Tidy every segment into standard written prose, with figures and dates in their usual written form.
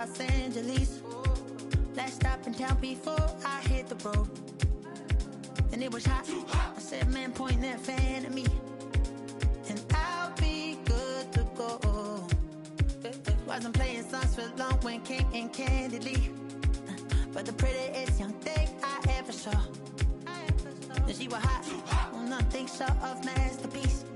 Los Angeles, last stop in town before I hit the road. And it was hot. I said, man, point that fan at me, and I'll be good to go. Wasn't playing songs for long when came in candidly, but the prettiest young thing I ever saw. And she was hot, well, nothing short of masterpiece.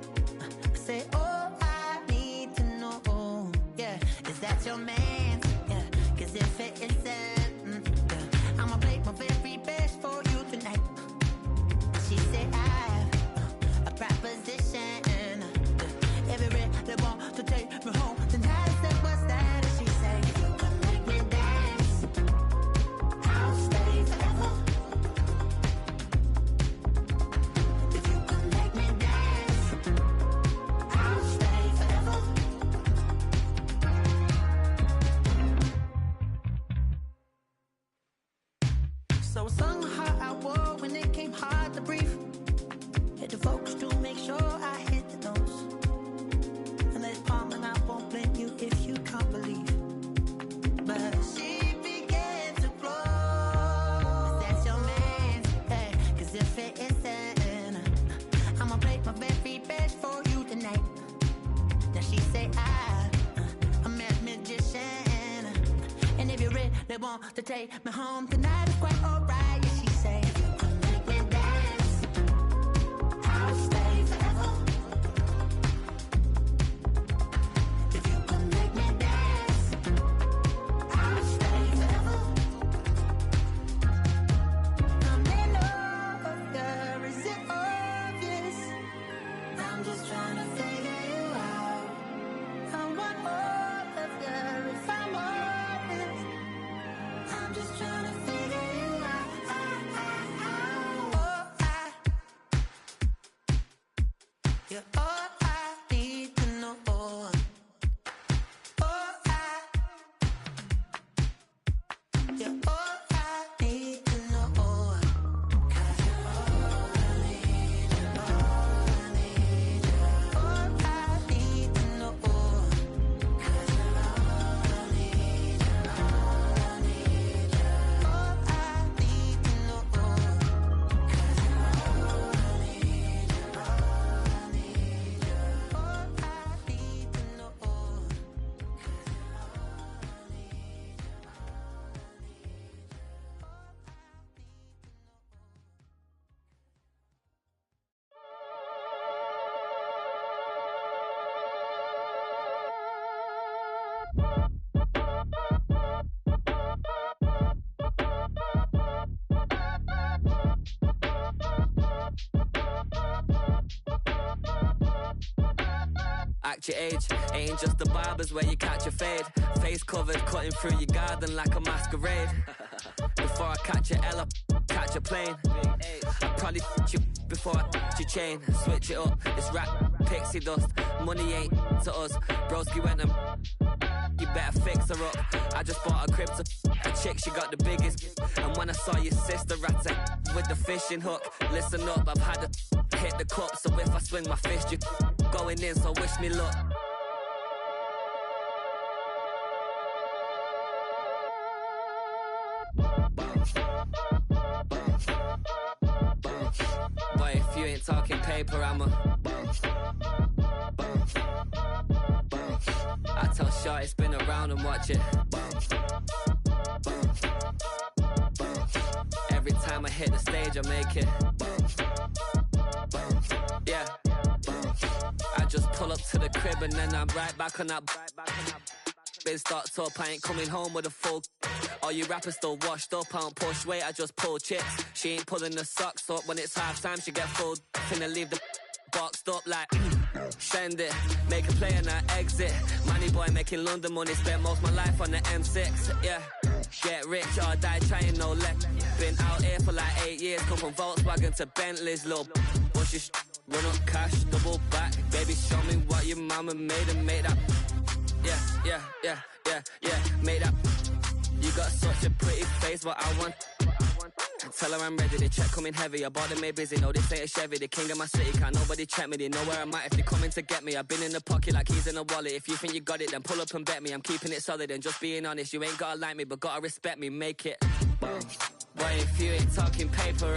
I said, oh, I need to know, yeah, is that your man? Yeah, cause if it isn't, yeah, I'ma play my very best for you tonight. She said, I have a proposition, every red they want to take me home tonight. I said, what's that? And she said, if you can make me dance, I'll stay forever. If you can make me dance, I'll stay forever. So I sung how I wore when it came hard to breathe. Hit the focus to make sure I hit the notes. And let's palm, and I won't blame you if you can't believe. But she began to glow. That's your man, hey, cause if it isn't, I'ma play my very best for you tonight. Now she say I'm a magician, and if you're ready, they want to take me home tonight. It's quite alright, yeah, she say, if you can make me dance, I'll stay forever. If you can make me dance, I'll stay forever. I'm in love, yeah, is it obvious? I'm just trying to figure you out. I want all of you if I'm honest. I'm just trying to figure you out. Oh, you're all I need to know. Oh, you're all I need to know. 'Cause you're all I need, you're all I need, you're all I need to know. 'Cause you're all I need, you're all I need, you're all I need to know. 'Cause you're all I need, you're all I need, you're all I need to know. 'Cause you're all I need, you're all I need, you're all I need, you're all I need. Act your age, ain't just the barbers where you catch a fade. Face covered, cutting through your garden like a masquerade. Before I catch a L, catch a plane. I probably you before I your chain. Switch it up, it's rap, pixie dust. Money ain't to us. Broski went and you better fix her up. I just bought a crib to a chick, she got the biggest. And when I saw your sister at it with the fishing hook, listen up, I've had to hit the cup. So if I swing my fist, you going in, so wish me luck. Boy, if you ain't talking paper, I'm a I tell Shorty spin around and watch it. Every time I hit the stage, I make it. Yeah. I just pull up to the crib and then I'm right back on that. Been stocked up, I ain't coming home with a full. All you rappers still washed up, I don't push weight, I just pull chips. She ain't pulling the socks up when it's half time, she get full. Finna leave the boxed up like send it, make a play and I exit. Money boy making London money, spent most of my life on the M6. Yeah, get rich or die trying, no leg. Been out here for like 8 years, come from Volkswagen to Bentley's, little bushy run up cash, double back. Baby, show me what your mama made and make that. Yeah, make that. You got such a pretty face, but I want Tell her I'm ready, the check coming heavy. I bought them made busy, no this ain't a Chevy. The king of my city, can't nobody check me. They know where I'm at if they coming to get me. I've been in the pocket like keys in a wallet. If you think you got it, then pull up and bet me. I'm keeping it solid and just being honest. You ain't gotta like me, but gotta respect me, make it. Boy, if you ain't talking paper,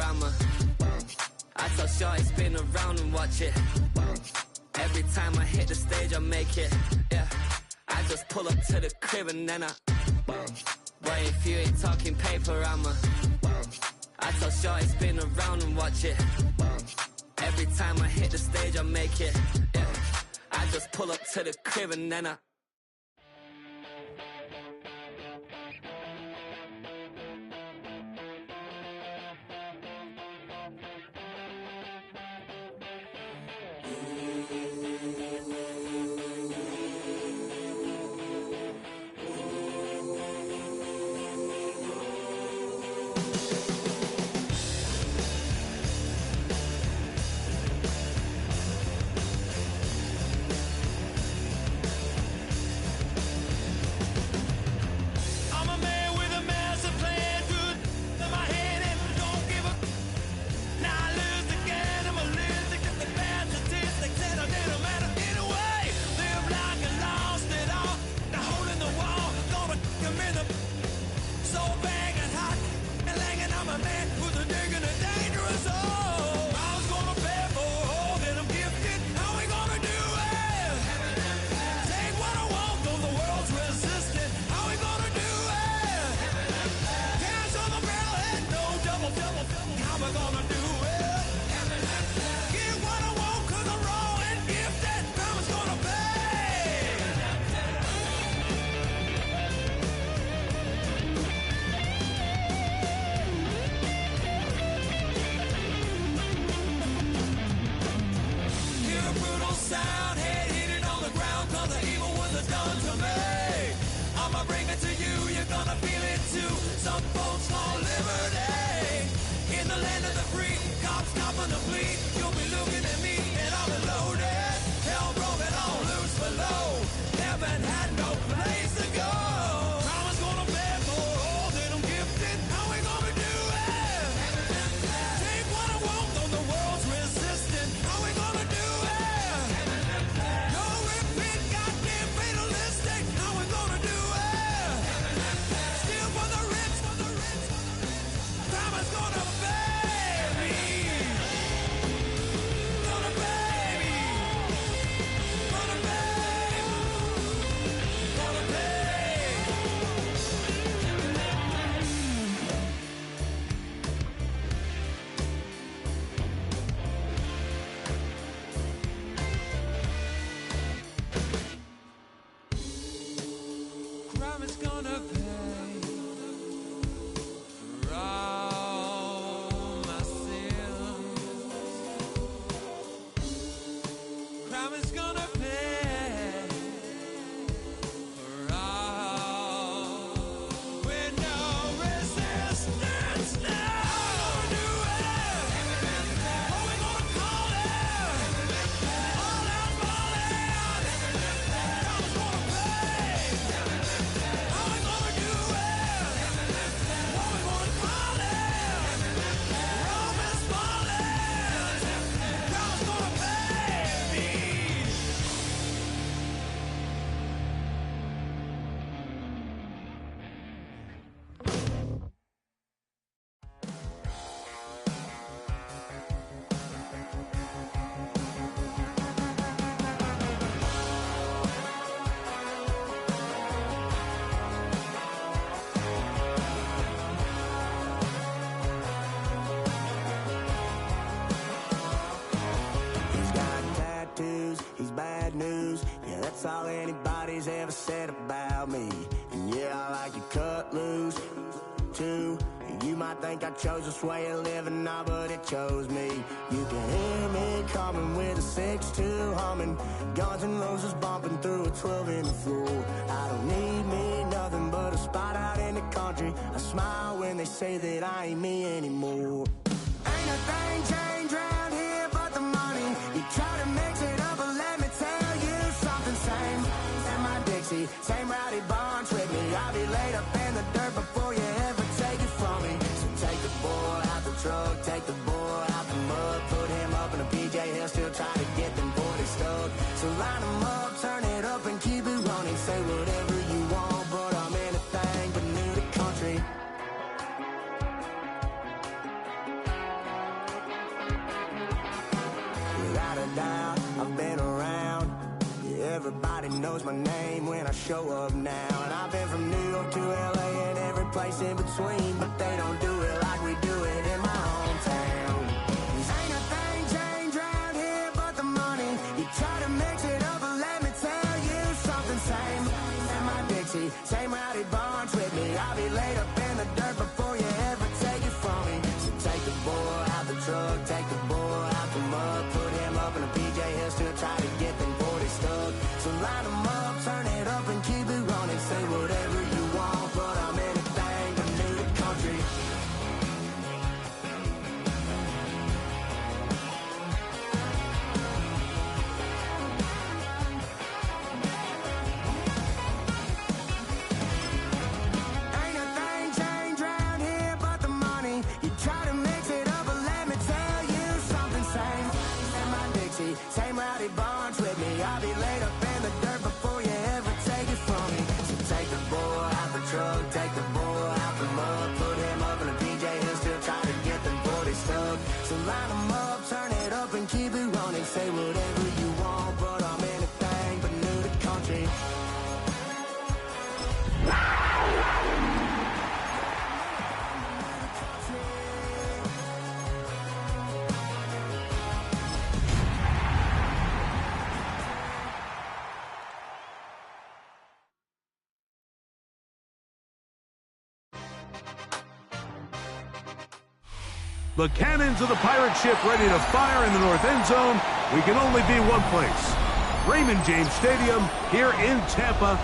I tell Shorty spin around and watch it. Every time I hit the stage, I make it. Yeah, I just pull up to the crib and then Boy, if you ain't talking paper, I tell Shorty spin around and watch it. Every time I hit the stage, I make it. Yeah, I just pull up to the crib and then That's all anybody's ever said about me. And yeah, I like you cut loose, too. You might think I chose this way of living now, but it chose me. You can hear me coming with a 6-2 humming, Guns N' Roses bumping through a 12 in the floor. I don't need me nothing but a spot out in the country. I smile when they say that I ain't me anymore. Ain't a thing changed around here but the money. You try to mix it up, but let me tell you something. Same in my Dixie, same rowdy bunch with me. I'll be laid up in the dirt before you ever take it from me. So take the boy out. show up now. And I've been from New York to LA and every place in between, but they don't do it like we do it in my hometown. 'Cause ain't a thing changed round here but the money. You try to mix it up, but let me tell you something. Same in my Dixie, same rowdy bunch with me. I'll be laid up in the dirt before you ever take it from me. So take the boy out the truck, take the boy out the mud, put him up in a PJ Hill, still try to get them 40 stuck. So line them up, turn it up and keep it running. Say whatever you want, but I'm anything but new to country. Ain't a thing changed round here but the money. You try to mix it up, but let me tell you something. Same in my Dixie, same rowdy bunch with me. I'll be laid up in the dirt before you ever take it from me. So take the boy out the truck, take the boy out the mud, put him up in a PJ Hill, still try to get them 40 stuck. So line them up, turn it up and keep it running. Say whatever you want, but I'm anything but new to country. The cannons of the pirate ship ready to fire in the north end zone. We can only be one place. Raymond James Stadium here in Tampa,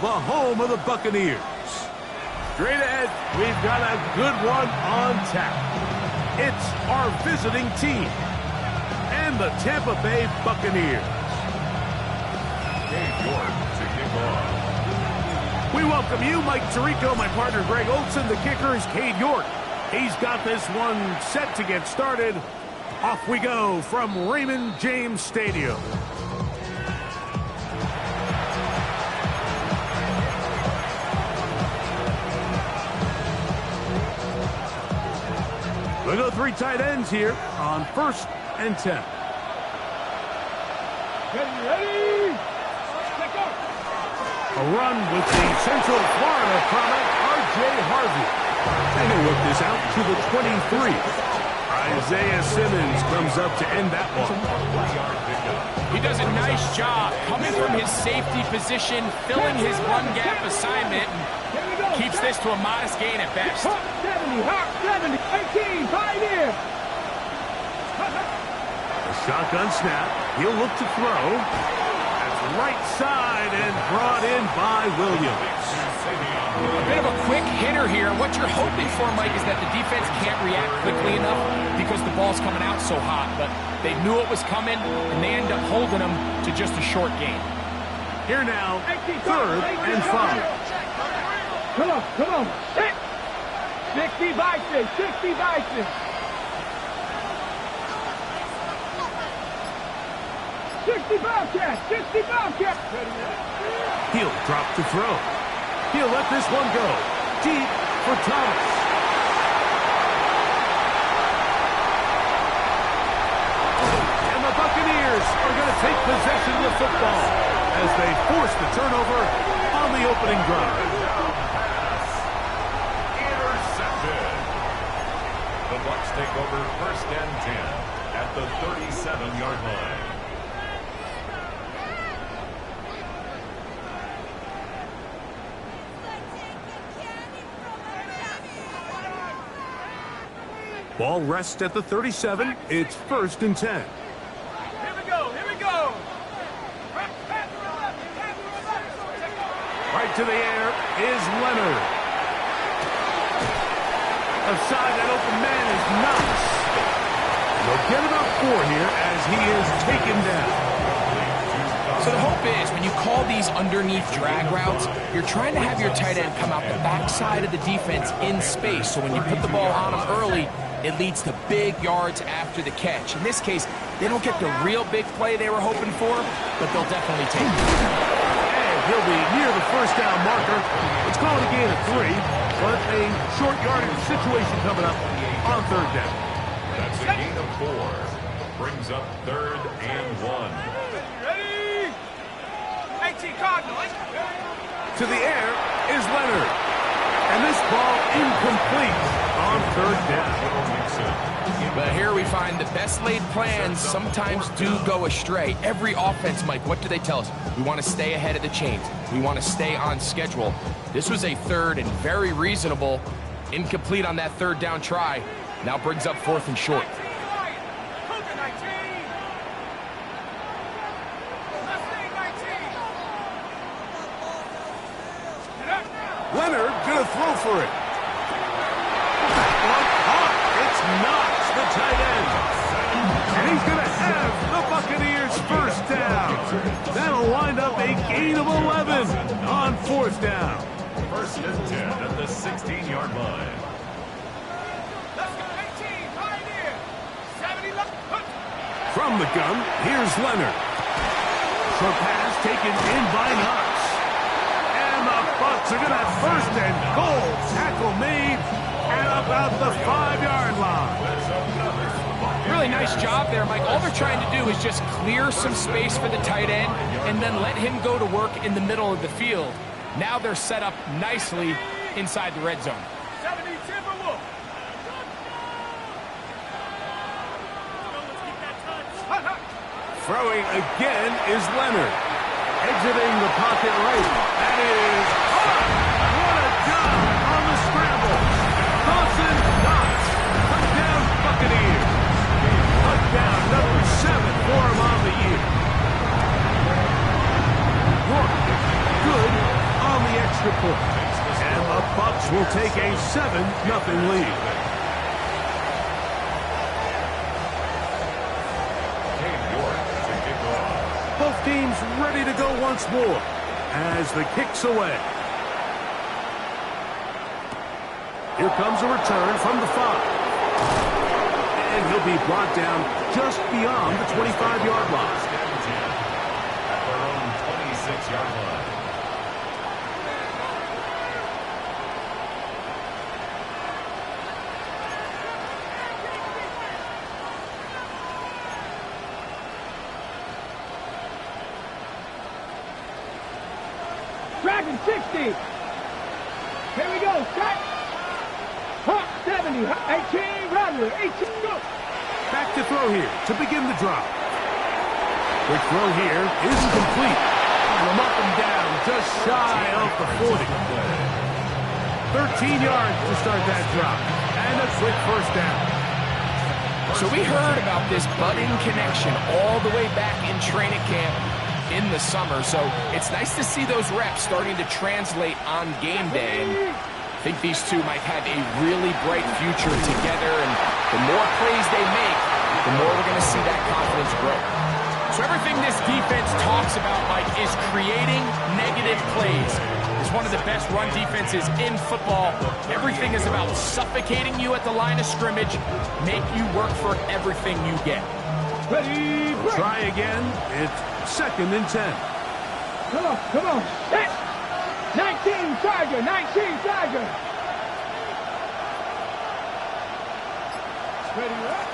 the home of the Buccaneers. Straight ahead, we've got a good one on tap. It's our visiting team and the Tampa Bay Buccaneers. Cade York to kick off. We welcome you, Mike Tirico, my partner Greg Olson. The kicker is Cade York. He's got this one set to get started. Off we go from Raymond James Stadium. We go 3 tight ends here on 1st and 10. Ready? A run with the Central Florida product, R.J. Harvey. And he'll work this out to the 23. Isaiah Simmons comes up to end that one. He does a nice job coming from his safety position, filling his run gap assignment, and keeps this to a modest gain at best. 70, 18, pioneer. A shotgun snap. He'll look to throw. That's right side and brought in by Williams. A bit of a quick hitter here. What you're hoping for, Mike, is that the defense can't react quickly enough because the ball's coming out so hot. But they knew it was coming, and they end up holding them to just a short gain. Here now, 3rd and 5. Come on. 60 Bison, 60 Bison. 60 Bobcats, 60 Bobcats. He'll drop to throw. He'll let this one go. Deep for Thomas. And the Buccaneers are going to take possession of the football as they force the turnover on the opening drive. Intercepted. The Bucs take over 1st and 10 at the 37-yard line. Ball rests at the 37. It's 1st and 10. Here we go. Right to the air is Leonard. Aside that open man is Knox. They'll get about 4 here as he is taken down. So the hope is when you call these underneath drag routes, you're trying to have your tight end come out the backside of the defense in space. So when you put the ball on him early, it leads to big yards after the catch. In this case, they don't get the real big play they were hoping for, but they'll definitely take it. And he'll be near the 1st down marker. It's called a gain of 3, but a short yardage situation coming up on 3rd down. That's a gain of 4. Brings up 3rd and 1. Ready? To the air is Leonard. And this ball incomplete on third down. But here we find the best laid plans sometimes do go astray. Every offense, Mike, what do they tell us? We want to stay ahead of the chains. We want to stay on schedule. This was a third and very reasonable. Incomplete on that third down try. Now brings up fourth and short. Leonard gonna throw for it. One caught. It's Knox, the tight end. And he's gonna have the Buccaneers first down. That'll wind up a gain of 11 on fourth down. First and 10 at the 16-yard line. From the gun, here's Leonard. Short pass taken in by Knox. And the Bucs are going to have first and goal. Tackle made at about the 5-yard line. Really nice job there, Mike. All they're trying to do is just clear some space for the tight end and then let him go to work in the middle of the field. Now they're set up nicely inside the red zone. Throwing again is Leonard. Exiting the pocket right. That is caught. What a job on the scramble. Dawson Knox. Touchdown Buccaneers. Touchdown number 7 for him on the year. York, good on the extra point. And the Bucs will take a 7-0 lead. Both teams ready to go once more as the kick's away. Here comes a return from the 5. And he'll be brought down just beyond the 25-yard line. At their own 26-yard line. Dragon 60. Here we go. Set. Hawk 70. 18. Rattler. 18. Go. Back to throw here to begin the drive. Quick throw here isn't complete. From up and down, just shy of the 40. 13 yards to start that drive. And a quick first down. So we heard about this budding connection all the way back in training camp in the summer. So it's nice to see those reps starting to translate on game day. And I think these two might have a really bright future together. And the more plays they make, the more we're going to see that confidence grow. So everything this defense talks about, Mike, is creating negative plays. It's one of the best run defenses in football. Everything is about suffocating you at the line of scrimmage, make you work for everything you get. Ready. Break. Try again. It's 2nd and 10. Come on. Come on. Set. 19 Tiger. 19 Tiger. Ready. Right.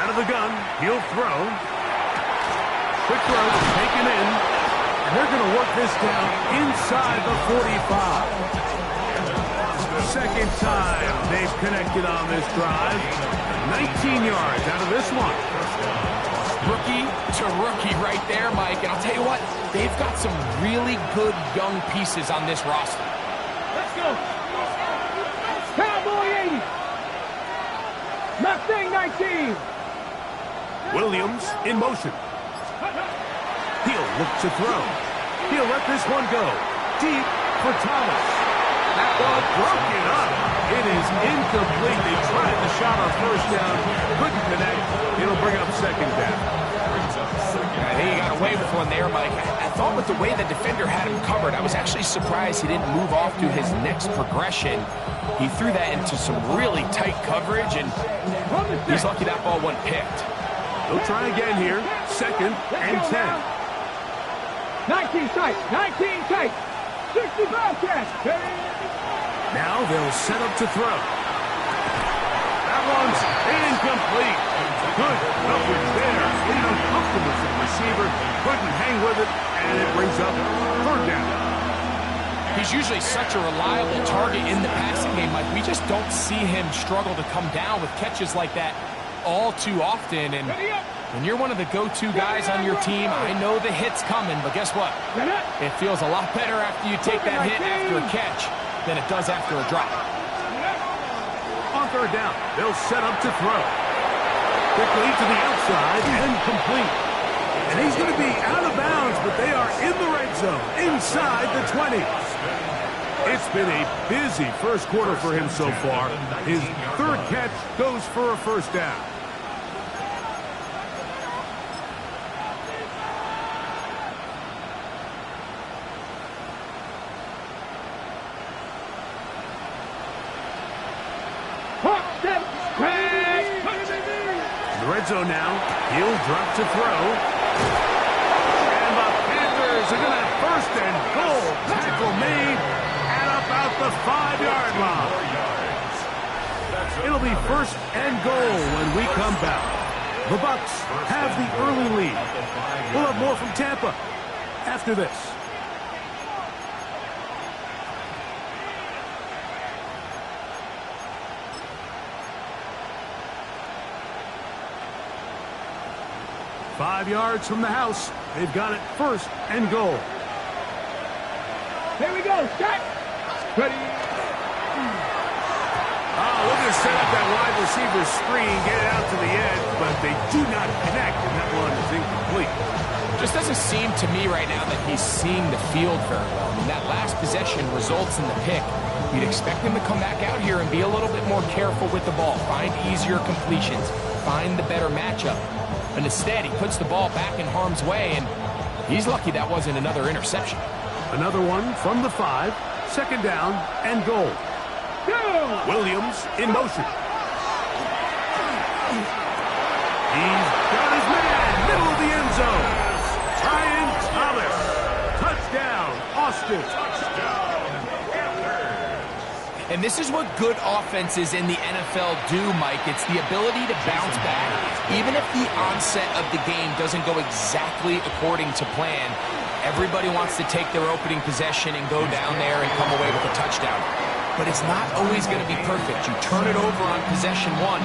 Out of the gun. He'll throw. Quick throw taken in. And they're going to work this down inside the 45. Second time they've connected on this drive. 19 yards out of this one. Rookie to rookie right there, Mike. And I'll tell you what, they've got some really good young pieces on this roster. Let's go. Cowboy 80. Mustang 19. Williams in motion. He'll look to throw. He'll let this one go. Deep for Thomas. That ball broken up. It is incomplete. They tried the shot on first down. Couldn't connect. It'll bring up second down. I think he got away with one there, Mike. I thought with the way the defender had him covered, I was actually surprised he didn't move off to his next progression. He threw that into some really tight coverage, and he's lucky that ball wasn't picked. They'll try again here. 2nd and 10. 19 tight. 19 tight. 60 Bobcats. Now they'll set up to throw. That one's incomplete. Good coverage there. Getting uncomfortable for the receiver. Couldn't hang with it, and it brings up third down. He's usually such a reliable target in the passing game. Like, we just don't see him struggle to come down with catches like that all too often. And when you're one of the go-to guys on your team, I know the hit's coming, but guess what? It feels a lot better after you take that hit after a catch than it does after a drop. On third down, they'll set up to throw. Quickly to the outside and complete. And he's going to be out of bounds, but they are in the red zone, inside the 20. It's been a busy first quarter for him so far. His third catch goes for a first down. The red zone now. He'll drop to throw. And the Panthers are going to have first and goal. Tackle made at about the 5-yard line. It'll be first and goal when we come back. The Bucs have the early lead. We'll have more from Tampa after this. Five yards from the house. They've got it first and goal. Here we go. Start. Ready. Oh, looking to set up that wide receiver screen, get it out to the edge, but they do not connect, and that one is incomplete. Just doesn't seem to me right now that he's seeing the field very well. I mean, that last possession results in the pick. You'd expect him to come back out here and be a little bit more careful with the ball, find easier completions, find the better matchup. But instead, he puts the ball back in harm's way, and he's lucky that wasn't another interception. Another one from the 5, second down and goal. Williams in motion. He's got his man, middle of the end zone. Ryan Thomas. Touchdown, Austin. And this is what good offenses in the NFL do, Mike. It's the ability to bounce back, even if the onset of the game doesn't go exactly according to plan. Everybody wants to take their opening possession and go down there and come away with a touchdown. But it's not always going to be perfect. You turn it over on possession 1.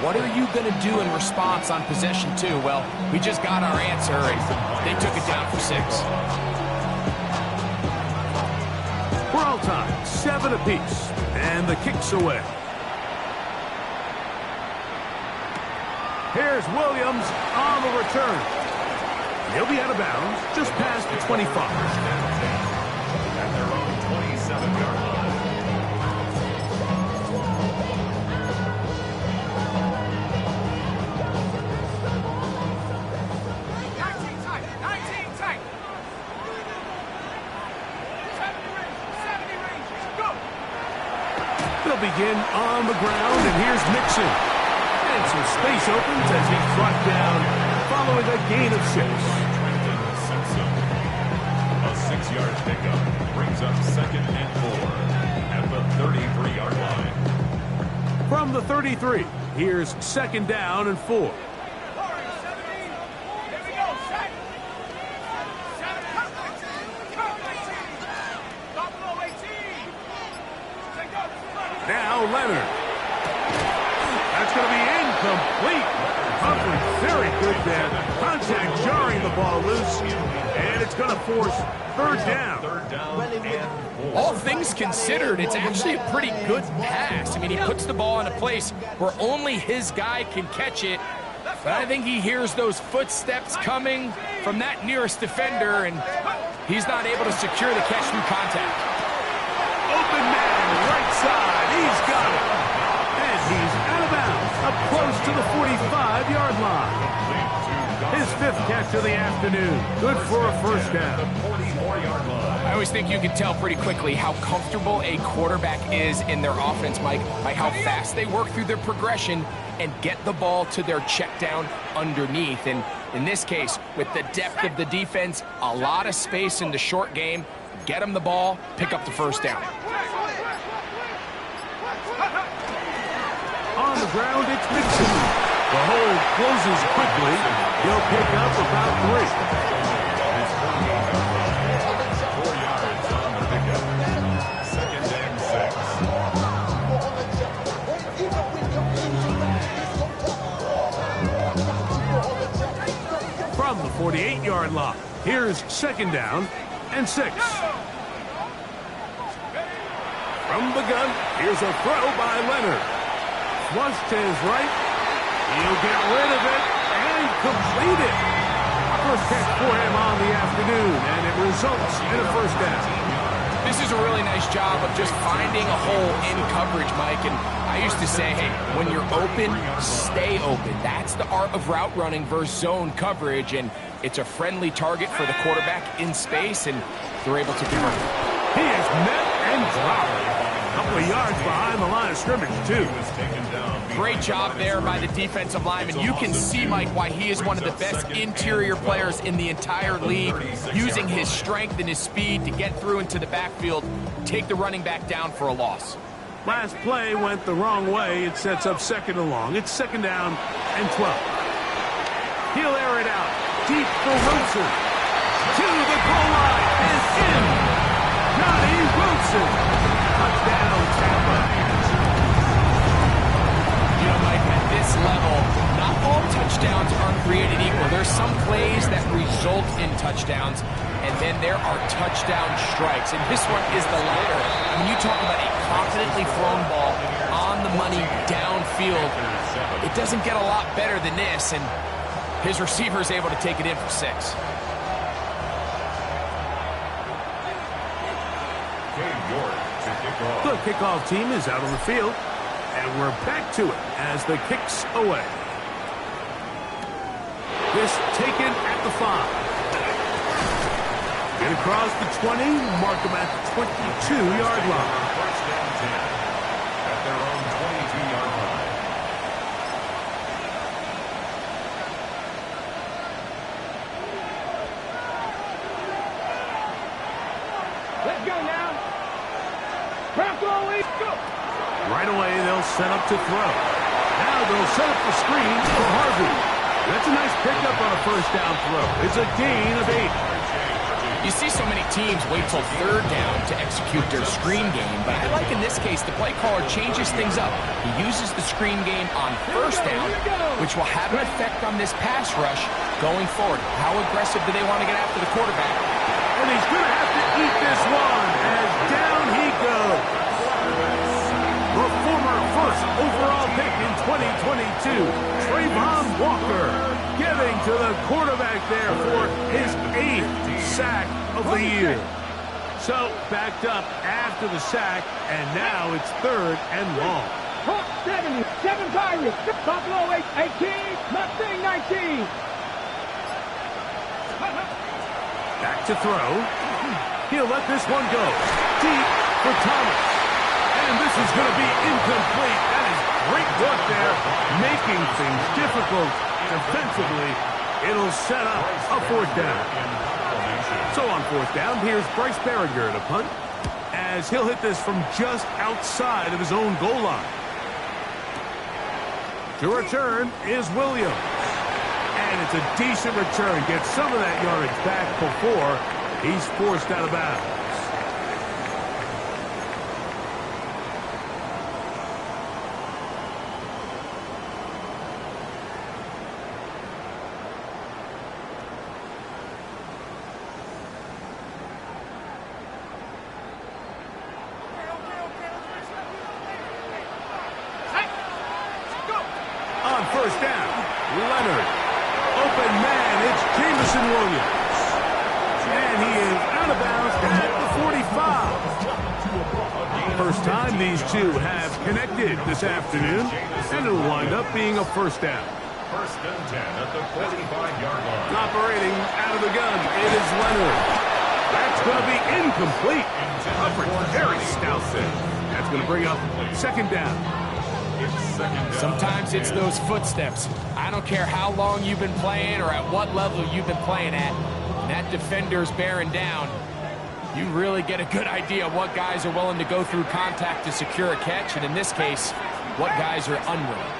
What are you going to do in response on possession 2? Well, we just got our answer, and they took it down for 6. We're all tied, 7 apiece, and the kick's away. Here's Williams on the return. He'll be out of bounds just past the 25. At their own 27-yard line. They'll begin on the ground, and here's Mixon. And some space opens as he's brought down following a gain of 6. A 6-yard pickup brings up second and 4 at the 33-yard line. From the 33, here's second down and 4. Now Leonard. That's going to be incomplete. Humphrey, very good there. Contact jarring the ball loose. And it's going to force third down. All things considered, it's actually a pretty good pass. I mean, he puts the ball in a place where only his guy can catch it. But I think he hears those footsteps coming from that nearest defender, and he's not able to secure the catch through contact. Open man, right side. He's got it. And he's out of bounds, up close to the 45-yard line. His 5th catch of the afternoon. Good for a first down. I always think you can tell pretty quickly how comfortable a quarterback is in their offense, Mike, by how fast they work through their progression and get the ball to their check down underneath. And in this case, with the depth of the defense, a lot of space in the short game, get them the ball, pick up the first down. On the ground, it's Mixon. The hole closes quickly. He'll pick up about 3. 4 yards on the pickup. 2nd and 6. From the 48-yard line, here's 2nd down and 6. From the gun, here's a throw by Leonard. Flush to his right. He'll get rid of it and complete it. First catch for him on the afternoon, and it results in a 1st down. This is a really nice job of just finding a hole in coverage, Mike. And I used to say, hey, when you're open, stay open. That's the art of route running versus zone coverage. And it's a friendly target for the quarterback in space, and they're able to convert. He is met and dropped. A couple of yards behind the line of scrimmage, too. Great job there by the defensive lineman. You can see, Mike, why he is one of the best interior players in the entire league, using his strength and his speed to get through into the backfield, take the running back down for a loss. Last play went the wrong way. It sets up 2nd and long. It's 2nd down and 12. He'll air it out. Deep for Wilson. To the goal line and in. Johnny Wilson. Touchdown, Tampa. You know, Mike, at this level, not all touchdowns are created equal. There's some plays that result in touchdowns, and then there are touchdown strikes. And this one is the latter. When you talk about a confidently thrown ball on the money downfield, it doesn't get a lot better than this, and his receiver is able to take it in for 6. The kickoff team is out on the field, and we're back to it as the kick's away. This taken at the 5. Get across the 20, mark them at the 22-yard line. 1st and 10 at their own 22-yard line. Let's go now. Bronco, go. Right away, they'll set up to throw. Now they'll set up the screen for Harvey. That's a nice pickup on a 1st down throw. It's a gain of 8. You see so many teams wait till 3rd down to execute their screen game, but I like in this case the play caller changes things up. He uses the screen game on 1st down, which will have an effect on this pass rush going forward. How aggressive do they want to get after the quarterback? And he's going to have to eat this one as down he goes. The former 1st overall pick in 2022, Trayvon Walker, getting to the quarterback there for his 8th sack of the year. So backed up after the sack, and now it's 3rd and long. 70, 7 Pirates, Buffalo 18, Mustang 19. Back to throw. He'll let this one go. Deep for Thomas. And this is going to be incomplete. That is great work there, making things difficult defensively. It'll set up a 4th down. So on 4th down, here's Bryce Behringer to punt, as he'll hit this from just outside of his own goal line. To return is Williams. And it's a decent return. Gets some of that yardage back before he's forced out of bounds. On 1st down, Leonard. Open man, it's Jameson Williams. And he is out of bounds at the 45. First time these two have connected this afternoon, and it'll wind up being a 1st down. 1st and 10 at the 45-yard line. Operating out of the gun, it is Leonard. That's going to be incomplete. Coverage very stout there. That's going to bring up 2nd down. Sometimes it's those footsteps. I don't care how long you've been playing or at what level you've been playing at. When that defender's bearing down, you really get a good idea of what guys are willing to go through contact to secure a catch, and in this case, what guys are unwilling.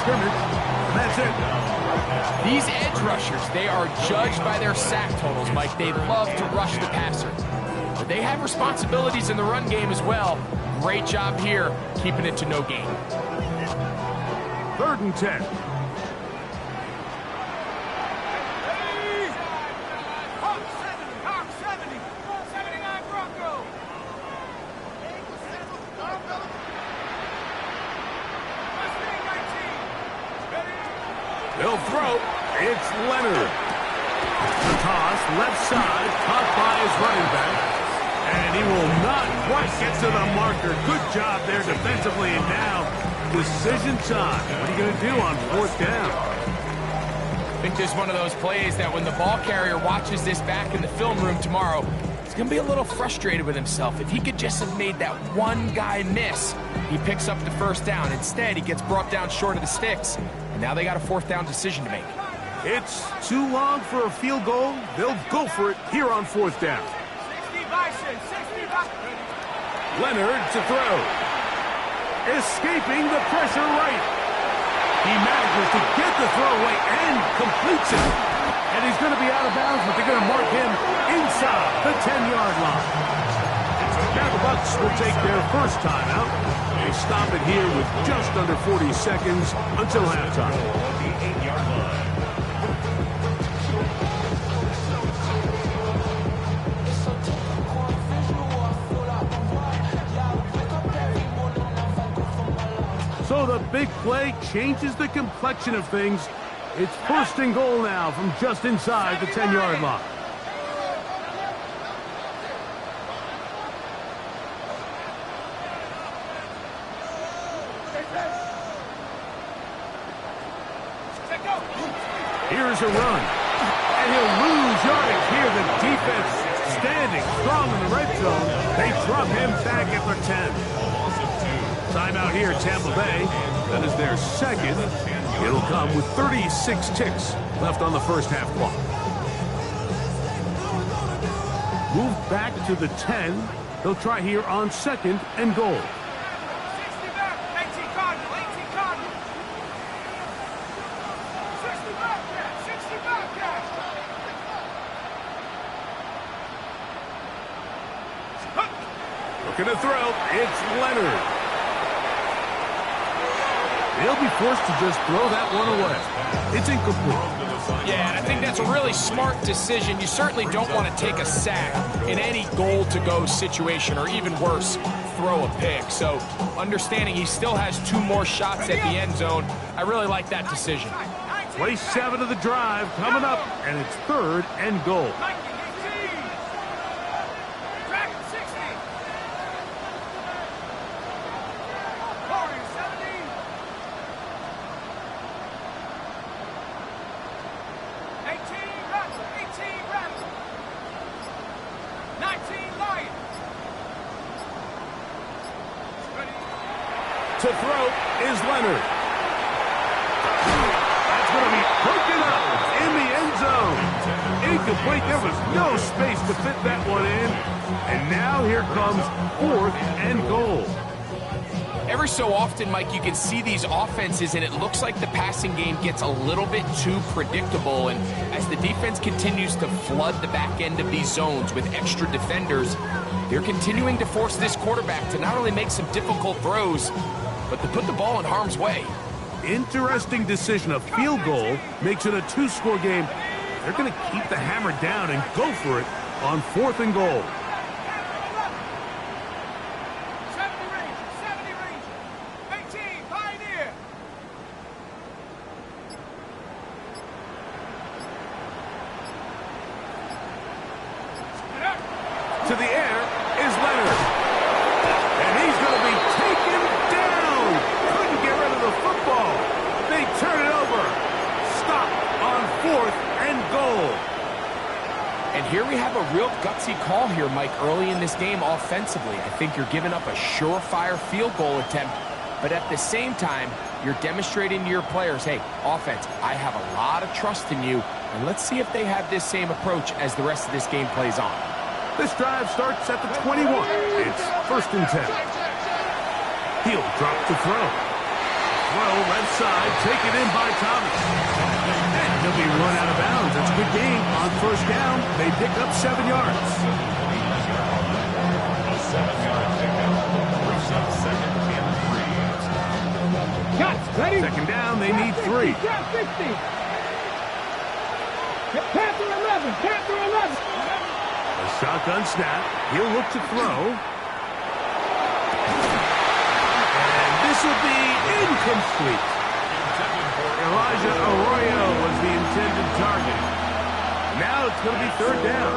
scrimmage. And that's it. These edge rushers, they are judged by their sack totals, Mike. They love to rush the passer. But they have responsibilities in the run game as well. Great job here, keeping it to no gain. 3rd and 10. They'll throw. It's Leonard. The toss, left side, caught by his running back. And he will not quite get to the marker. Good job there defensively. And now, decision time. What are you going to do on 4th down? I think this is one of those plays that when the ball carrier watches this back in the film room tomorrow, he's going to be a little frustrated with himself. If he could just have made that one guy miss, he picks up the 1st down. Instead, he gets brought down short of the sticks. And now they got a 4th down decision to make. It's too long for a field goal. They'll go for it here on 4th down. Leonard to throw. Escaping the pressure right. He manages to get the throw away and completes it. And he's going to be out of bounds, but they're going to mark him inside the 10-yard line. Now the Bucs will take their first timeout. They stop it here with just under 40 seconds until halftime. The 8-yard line. So the big play changes the complexion of things. It's 1st and goal now from just inside the 10-yard line. Here's a run. And he'll lose yardage here. The defense standing strong in the red zone. They drop him back at the 10. Timeout here, Tampa Bay. That is their 2nd. It'll come with 36 ticks left on the first half clock. Move back to the 10. They'll try here on 2nd and goal. Looking to throw. It's Leonard. They'll be forced to just throw that one away. It's incomplete. Yeah, and I think that's a really smart decision. You certainly don't want to take a sack in any goal-to-go situation, or even worse, throw a pick. So understanding he still has 2 more shots at the end zone, I really like that decision. Play 7 of the drive coming up, and it's 3rd and goal. To throw is Leonard. That's going to be broken up in the end zone. Incomplete. There was no space to fit that one in. And now here comes 4th and goal. Every so often, Mike, you can see these offenses, and it looks like the passing game gets a little bit too predictable. And as the defense continues to flood the back end of these zones with extra defenders, they're continuing to force this quarterback to not only make some difficult throws, but to put the ball in harm's way. Interesting decision. A field goal makes it a 2-score game. They're going to keep the hammer down and go for it on 4th and goal. To the air is Leonard. And he's going to be taken down. Couldn't get rid of the football. They turn it over. Stop on 4th and goal. And here we have a real gutsy call here, Mike, early in this game offensively. I think you're giving up a surefire field goal attempt, but at the same time, you're demonstrating to your players, hey, offense, I have a lot of trust in you, and let's see if they have this same approach as the rest of this game plays on. This drive starts at the 21. It's 1st and 10. He'll drop to throw. throw left side, taken in by Thomas. And he'll be run out of bounds. That's a good gain on first down. They pick up 7 yards. A 7-yard pickup. Brings up second and 3. Cut. Ready? Second down, they need 3. Down 60. Panther 11. Panther 11. A shotgun snap. He'll look to throw. And this will be incomplete. Elijah Arroyo was the intended target. Now it's going to be third down.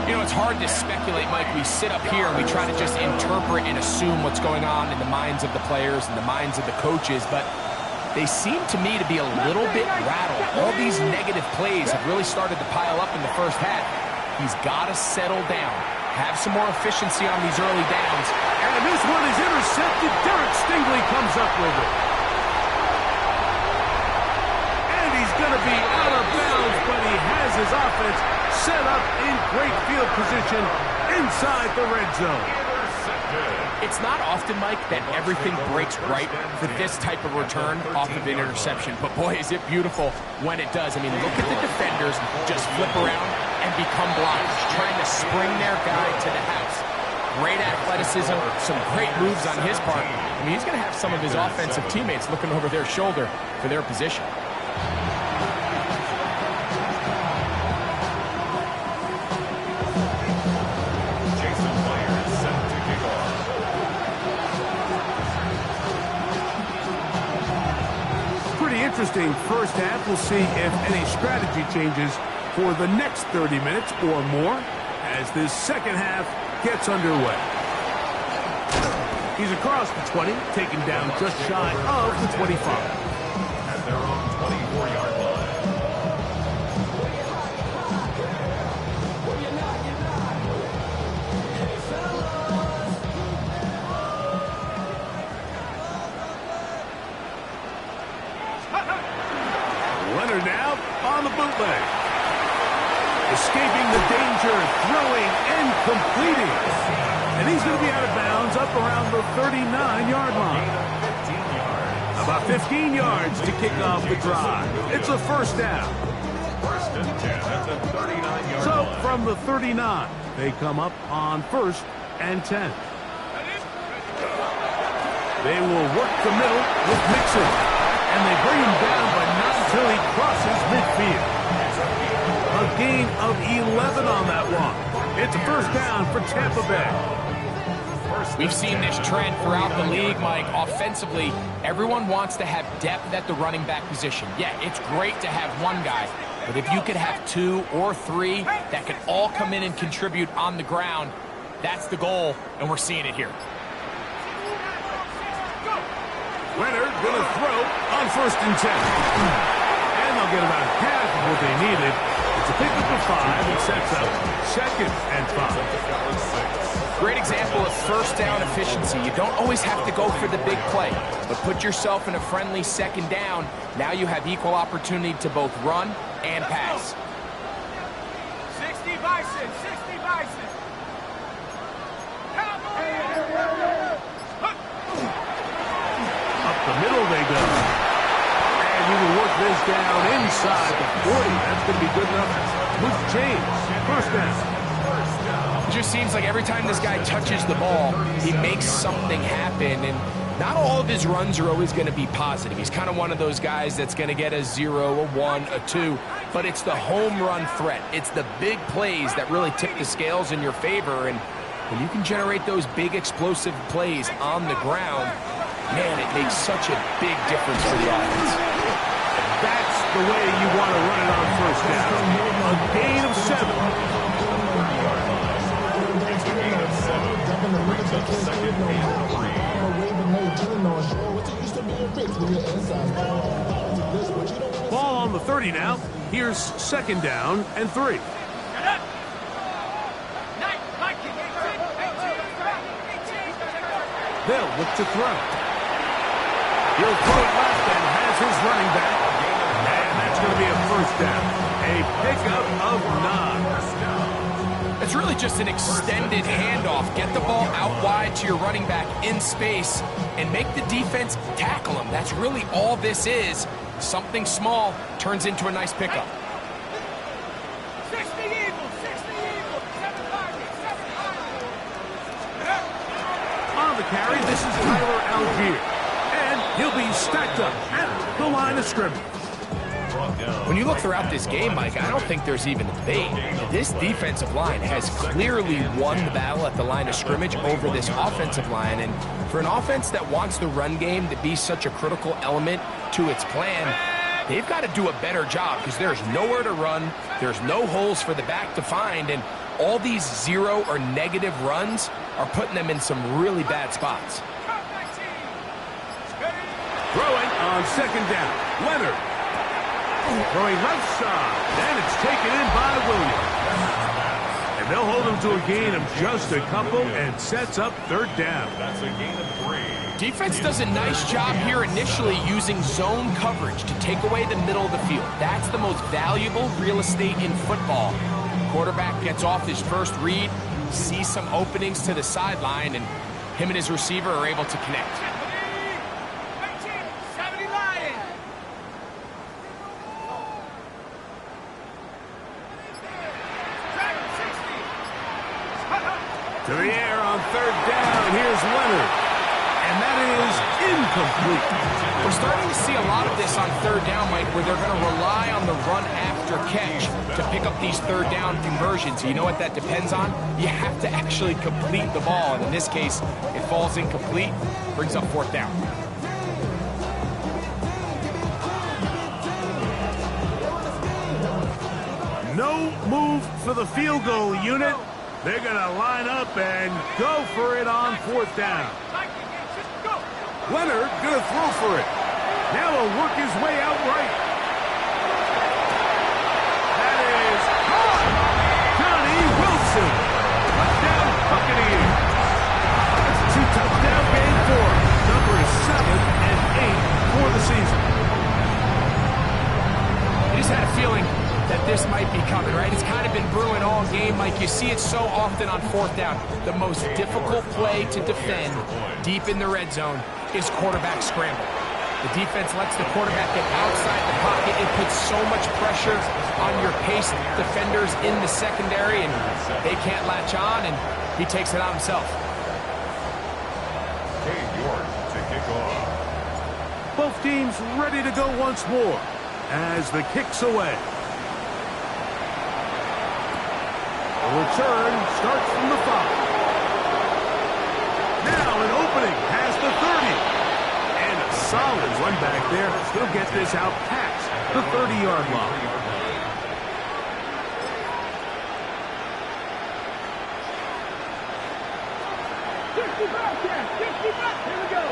You know, it's hard to speculate, Mike. We sit up here and we try to just interpret and assume what's going on in the minds of the players and the minds of the coaches, but they seem to me to be a little bit rattled. All these negative plays have really started to pile up in the first half. He's got to settle down, have some more efficiency on these early downs. And this one is intercepted. Derek Stingley comes up with it. And he's going to be out of bounds, but he has his offense set up in great field position inside the red zone. It's not often, Mike, that everything breaks right for this type of return off of an interception. But boy, is it beautiful when it does. I mean, look at the defenders just flip around and become blockers, trying to spring their guy to the house. Great athleticism, some great moves on his part. I mean, he's going to have some of his offensive teammates looking over their shoulder for their position. Interesting first half. We'll see if any strategy changes for the next 30 minutes or more as this second half gets underway. He's across the 20, taken down just shy of the 25. At their own 24-yard line. Leonard now on the bootleg. Escaping the danger, throwing and completing. And he's going to be out of bounds up around the 39-yard line. About 15 yards to kick off the drive. It's a first down. First and 10 at the 39-yard So line. from the 39, they come up on first and 10. They will work the middle with Mixon. And they bring him down, but not until he crosses midfield. A gain of 11 on that one. It's a first down for Tampa Bay. We've seen this trend throughout the league, Mike. Offensively, everyone wants to have depth at the running back position. Yeah, it's great to have one guy, but if you could have 2 or 3 that could all come in and contribute on the ground, that's the goal, and we're seeing it here. Leonard going to throw on first and 10. And they'll get about half of what they needed. It's a pickup of 5 and sets up second and 5. Great example of first down efficiency. You don't always have to go for the big play, but put yourself in a friendly second down. Now you have equal opportunity to both run and pass. 60 Bison. 60 Bison. The middle they go. And you will work this down inside the 40. That's going to be good enough with James. First down. It just seems like every time this guy touches the ball, he makes something happen. And not all of his runs are always going to be positive. He's kind of one of those guys that's going to get a 0, a 1, a 2. But it's the home run threat. It's the big plays that really tip the scales in your favor. And when you can generate those big explosive plays on the ground, man, it makes such a big difference for the offense. That's the way you want to run it on first down. A gain of 7. It's a gain of 7. Brings up second and 3. Ball on the 30 now. Here's second down and 3. They'll look to throw. He'll throw it left and has his running back. And that's going to be a first down. A pickup of 9. It's really just an extended handoff. Get the ball out wide to your running back in space and make the defense tackle him. That's really all this is. Something small turns into a nice pickup. 60 Eagles, 60 Eagles, 7 targets, 7 targets. On the carry, this is Tyler Algier. And he'll be stacked up at the line of scrimmage. When you look throughout this game, Mike, I don't think there's even a debate. This defensive line has clearly won the battle at the line of scrimmage over this offensive line. And for an offense that wants the run game to be such a critical element to its plan, they've got to do a better job because there's nowhere to run, there's no holes for the back to find, and all these zero or negative runs are putting them in some really bad spots. Throwing on second down. Leonard. Throwing left side. And it's taken in by Williams. And they'll hold him to a gain of just a couple and sets up third down. That's a gain of 3. Defense does a nice job here initially using zone coverage to take away the middle of the field. That's the most valuable real estate in football. Quarterback gets off his first read, sees some openings to the sideline, and him and his receiver are able to connect. 70 Lions. To the air on third down. Here's Leonard. And that is incomplete. We're starting to see a lot of this on third down, Mike, where they're going to rely on the run after catch to pick up these third down conversions. You know what that depends on? You have to actually complete the ball. And in this case, it falls incomplete, brings up fourth down. No move for the field goal unit. They're going to line up and go for it on fourth down. Leonard going to throw for it. Now he'll work his way out right. That is caught. Johnny Wilson. Touchdown Buccaneers. That's a 2-touchdown game for him. Number is 7 and 8 for the season. I just had a feeling that this might be coming, right? It's kind of been brewing all game, Mike. You see it so often on fourth down. The most difficult play to defend deep in the red zone is quarterback scramble. The defense lets the quarterback get outside the pocket. It puts so much pressure on your paced defenders in the secondary, and they can't latch on, and he takes it on himself. To kick off. Both teams ready to go once more as the kick's away. The return starts from the 5. Now an opening past the 30. And a solid run back there. He'll get this out past the 30-yard line.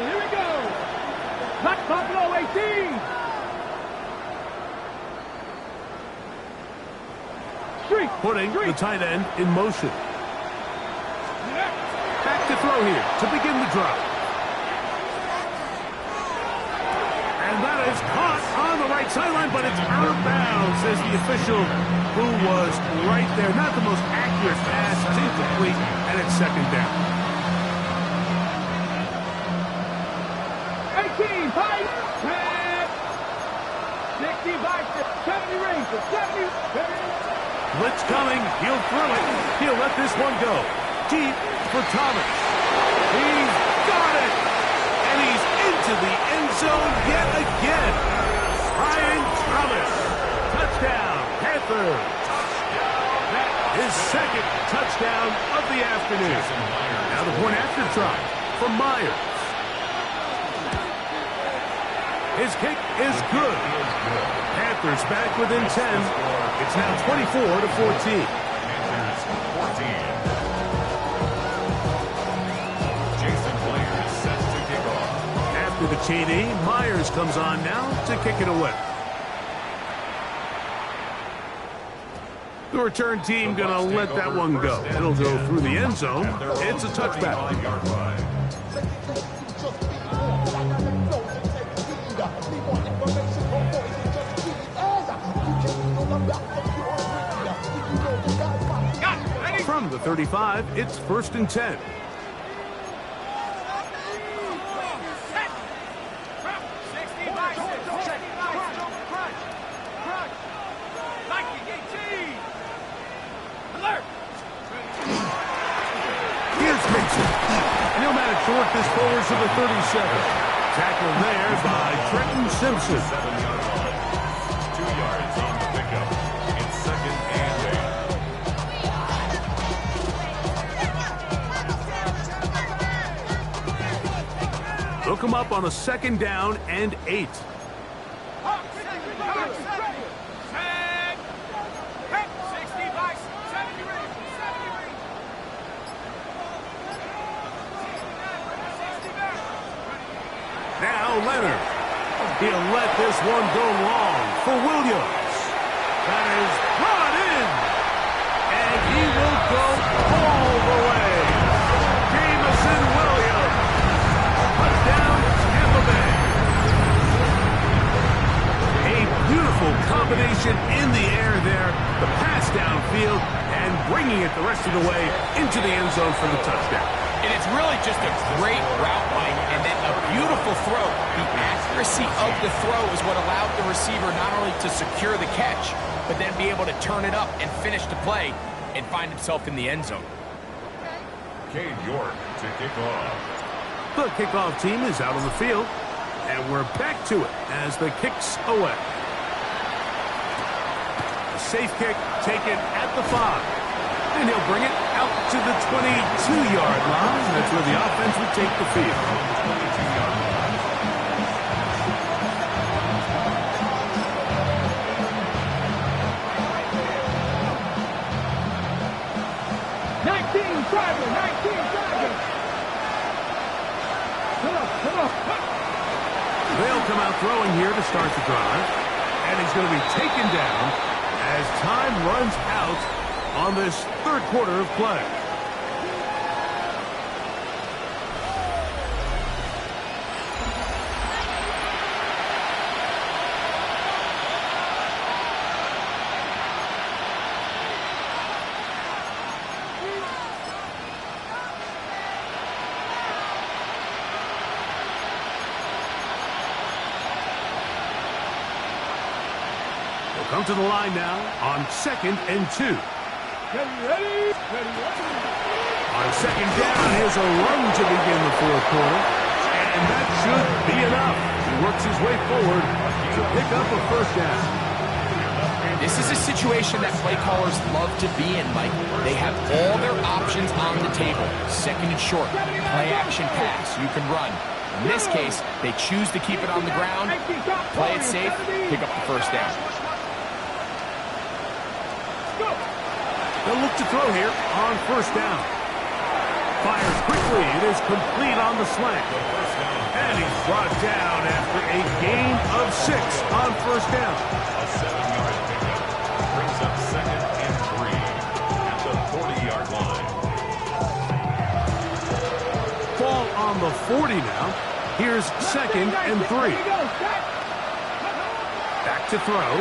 Here we go. Hot Buffalo 18. Putting the tight end in motion. Back to throw here to begin the drive. And that is caught on the right sideline, but it's out of bounds, says the official, who was right there. Not the most accurate pass. It's incomplete, and it's second down. 18, 5, 10, 65, 70 Rangers, 70. Blitz coming. He'll throw it. He'll let this one go. Deep for Thomas. He's got it. And he's into the end zone yet again. Brian Thomas. Touchdown, Panthers. That is second touchdown of the afternoon. Now the point after try from Myers. His kick is good. Panthers back within 10. It's now 24-14. Panthers 14. Jason Myers set to kick off. After the TD, Myers comes on now to kick it away. The return team going to let that one go. It'll go through the end zone. It's a touchback. From from the 35, it's 1st and 10. And he'll manage to work this forward to the 37. Tackle there by Trenton Simpson. 7-yard line. 2 yards on the pickup. It's 2nd and 8. Look him up on a 2nd down and 8. Now Leonard. He'll let this one go long for Williams. That is brought in. And he will go all the way. Jamison Williams. Touchdown, Tampa Bay. A beautiful combination in the air there. The pass downfield and bringing it the rest of the way into the end zone for the touchdown. And it's really just a great route, Mike, and then a beautiful throw. The accuracy of the throw is what allowed the receiver not only to secure the catch, but then be able to turn it up and finish the play and find himself in the end zone. Cade York to kick off. The kickoff team is out on the field, and we're back to it as the kick's away. A safe kick taken at the 5. And he'll bring it out to the 22-yard line. That's where the offense will take the field. 22-yard line. They'll come out throwing here to start the drive. And he's going to be taken down as time runs out on this 3rd quarter of play. We'll come to the line now on 2nd and 2. Ready. On 2nd down, here's a run to begin the 4th quarter. And that should be enough. He works his way forward to pick up a 1st down. This is a situation that play callers love to be in, Mike. They have all their options on the table. 2nd and short, play action pass, you can run. In this case, they choose to keep it on the ground, play it safe, pick up the 1st down. They'll look to throw here on 1st down. Fires quickly. It is complete on the slant. And he's brought down after a gain of 6 on 1st down. A 7-yard pickup brings up 2nd and 3 at the 40-yard line. Ball on the 40 now. Here's 2nd and 3. Back to throw.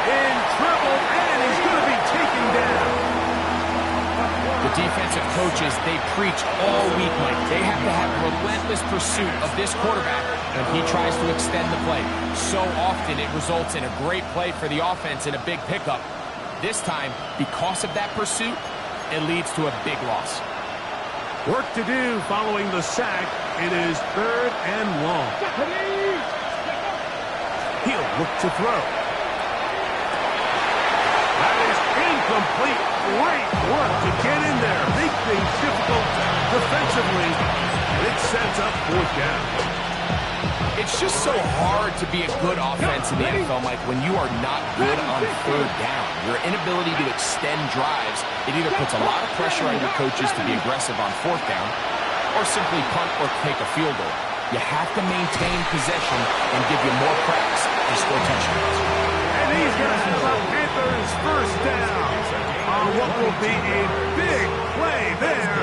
In trouble, and he's going to be taken down. The defensive coaches, they preach all week, Mike. They have to have relentless pursuit of this quarterback when he tries to extend the play. So often it results in a great play for the offense and a big pickup. This time, because of that pursuit, it leads to a big loss. Work to do following the sack. It is 3rd and long. He'll look to throw. That is incomplete. Great work to get in there. Make things difficult defensively. And it sets up 4th down. It's just so hard to be a good offense in the NFL, Mike, when you are not good on 3rd down. Your inability to extend drives, it either puts a lot of pressure on your coaches to be aggressive on 4th down or simply punt or take a field goal. You have to maintain possession and give you more cracks to score touchdowns. And he's going to have the Panthers 1st down on what will be a big play there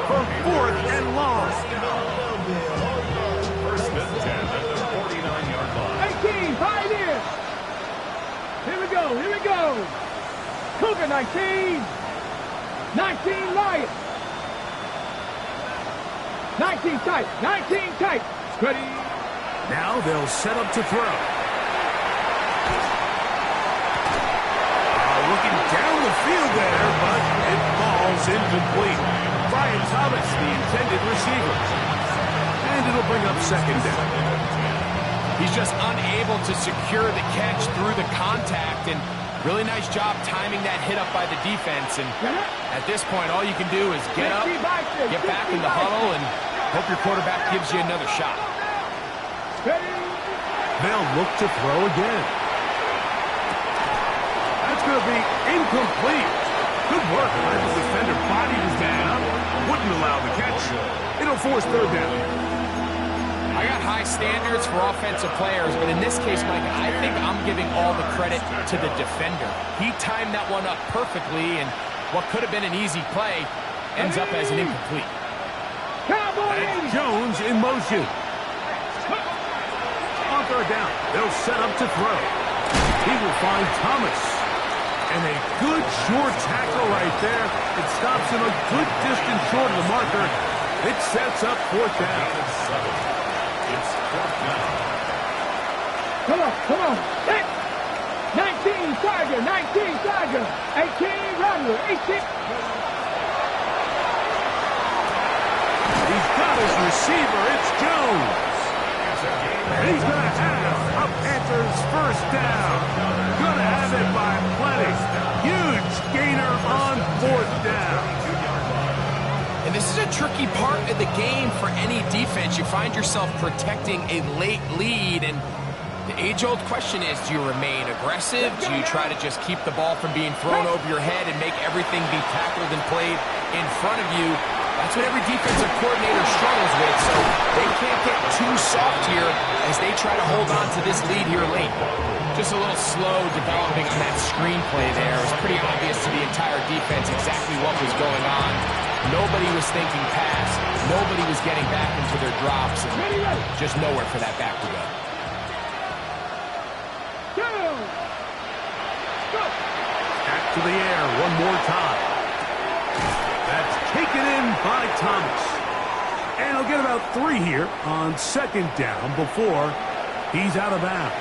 for 4th and long. 1st and 10 at the 49-yard line. 18, Pioneers. Here we go. Cougars. there, 19. 19 Lions. 19 tight. 19 tight. Ready. Now they'll set up to throw. Looking down the field there, but it falls incomplete. Brian Thomas, the intended receiver. And it'll bring up second down. He's just unable to secure the catch through the contact, and really nice job timing that hit up by the defense. And at this point, all you can do is get up, get back in the huddle, and hope your quarterback gives you another shot. They'll look to throw again. That's going to be incomplete. Good work. The defender bodied his man up, wouldn't allow the catch. It'll force third down. I got high standards for offensive players, but in this case, Mike, I think I'm giving all the credit to the defender. He timed that one up perfectly, and what could have been an easy play ends up as an incomplete. And Jones in motion. On third down, they'll set up to throw. He will find Thomas. And a good short tackle right there. It stops him a good distance short of the marker. It sets up fourth down. It's fourth down. Come on. 19 Tiger, 19 Tiger. 18 Runner, 18. He's got his receiver. It's Jones. He's going to have a Panthers first down. Going to have it by plenty. Huge gainer on fourth down. And this is a tricky part of the game for any defense. You find yourself protecting a late lead, and the age-old question is, do you remain aggressive? Do you try to just keep the ball from being thrown over your head and make everything be tackled and played in front of you? That's what every defensive coordinator struggles with, so they can't get too soft here as they try to hold on to this lead here late. Just a little slow developing on that screenplay there. It was pretty obvious to the entire defense exactly what was going on. Nobody was thinking pass. Nobody was getting back into their drops, and just nowhere for that back to go. Back to the air one more time. That's taken in by Thomas. And he'll get about 3 here on second down before he's out of bounds.